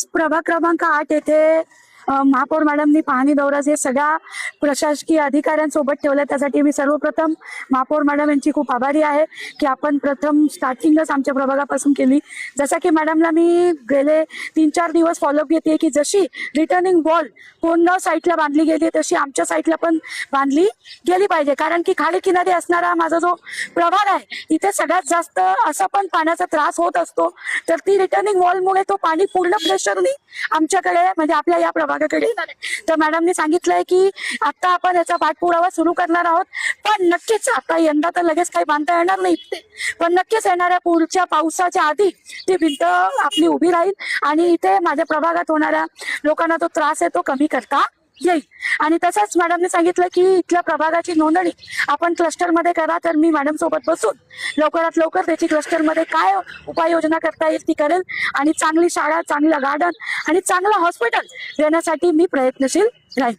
प्रभाग क्रमांक 8 येथे महापौर मॅडमनी पाहणी दौरा जे सगळ्या प्रशासकीय अधिकाऱ्यांसोबत ठेवलं, त्यासाठी मी सर्वप्रथम महापौर मॅडम यांची खूप आभारी आहे की आपण प्रथम स्टार्टिंगच आमच्या प्रभागापासून केली. जसं की मॅडमला मी गेले 3-4 दिवस फॉलोअप घेते की जशी रिटर्निंग वॉल कोणगाव साईडला बांधली गेली तशी आमच्या साईडला पण बांधली गेली पाहिजे, कारण की खाडी किनारी असणारा माझा जो प्रभाग आहे इथे सगळ्यात जास्त असा पण पाण्याचा त्रास होत असतो. तर ती रिटर्निंग वॉलमुळे तो पाणी पूर्ण प्रेशरनी आमच्याकडे म्हणजे आपल्या या प्रभागाकडे येणार आहे. तर मॅडमनी सांगितलंय की आता आपण याचा पाठपुरावा सुरू करणार आहोत, पण नक्कीच आता यंदा तर लगेच काही बांधता येणार नाही, पण नक्कीच येणाऱ्या पुढच्या पावसाच्या आधी ती भिंत आपली उभी राहील आणि इथे माझ्या प्रभागात होणाऱ्या लोकांना तो त्रास आहे तो कमी करता येईल. आणि तसंच मॅडमने सांगितलं की इथल्या प्रभागाची नोंदणी आपण क्लस्टरमध्ये करा. तर मी मॅडम सोबत बसून लवकरात लवकर त्याची क्लस्टरमध्ये काय उपाययोजना करता येईल ती करेल आणि चांगली शाळा, चांगलं गार्डन आणि चांगलं हॉस्पिटल देण्यासाठी मी प्रयत्नशील राहील.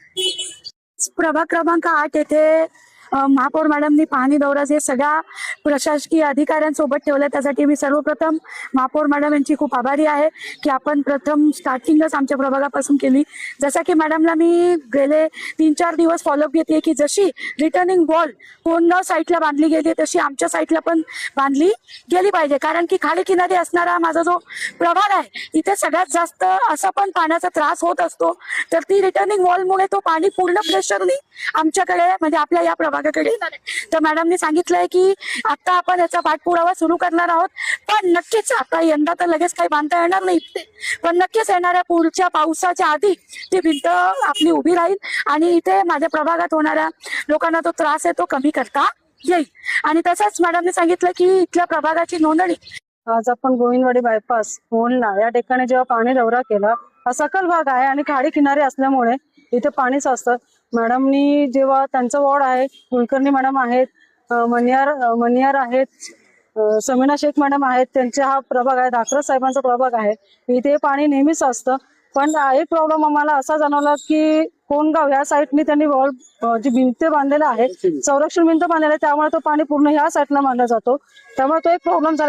प्रभाग क्रमांक 8 येथे महापौर मॅडमनी पाहणी दौरा जे सगळ्या प्रशासकीय अधिकाऱ्यांसोबत ठेवलं, त्यासाठी मी सर्वप्रथम महापौर मॅडम यांची खूप आभारी आहे की आपण प्रथम स्टार्टिंगच आमच्या प्रभागापासून केली. जसं की मॅडमला मी गेले 3-4 दिवस फॉलोअप घेते की जशी रिटर्निंग वॉल कोणगाव साईडला बांधली गेली तशी आमच्या साईडला पण बांधली गेली पाहिजे, कारण की खाडी किनारी असणारा माझा जो प्रभाग आहे इथे सगळ्यात जास्त असा पण पाण्याचा त्रास होत असतो. तर ती रिटर्निंग वॉलमुळे तो पाणी पूर्ण प्रेशरनी आमच्याकडे म्हणजे आपल्या या प्रभागाकडे येणार आहे. तर मॅडमनी सांगितलंय की आता आपण याचा पाठपुरावा सुरू करणार आहोत, पण नक्कीच आता यंदा तर लगेच काही बांधता येणार नाही, पण नक्कीच येणाऱ्या पुढच्या पावसाच्या आधी ती भिंत आपली उभी राहील आणि इथे माझ्या प्रभागात होणाऱ्या लोकांना तो त्रास आहे तो कमी करता येईल. आणि तसंच मॅडमने सांगितलं की इथल्या प्रभागाची नोंदणी आज आपण गोविंदवाडी बायपास मोहनला या ठिकाणी जेव्हा पाणी दौरा केला, हा सकल भाग आहे आणि खाडी किनारी असल्यामुळे इथे पाणी साचतं. मॅडमनी जेव्हा त्यांचं वॉर्ड आहे, कुलकर्णी मॅडम आहेत, मनियार आहेत, समीना शेख मॅडम आहेत, त्यांचा हा प्रभाग आहे, दाखरस साहेबांचा प्रभाग आहे. इथे पाणी नेहमीच असतं. पण एक प्रॉब्लेम आम्हाला असा जाणवला की कोणगाव ह्या साईडनी त्यांनी वॉल जी भिंत बांधलेला आहे, संरक्षण भिंत बांधलेला आहे, त्यामुळे तो पाणी पूर्ण ह्या साईडला बांधला जातो. त्यामुळे तो एक प्रॉब्लेम झाला.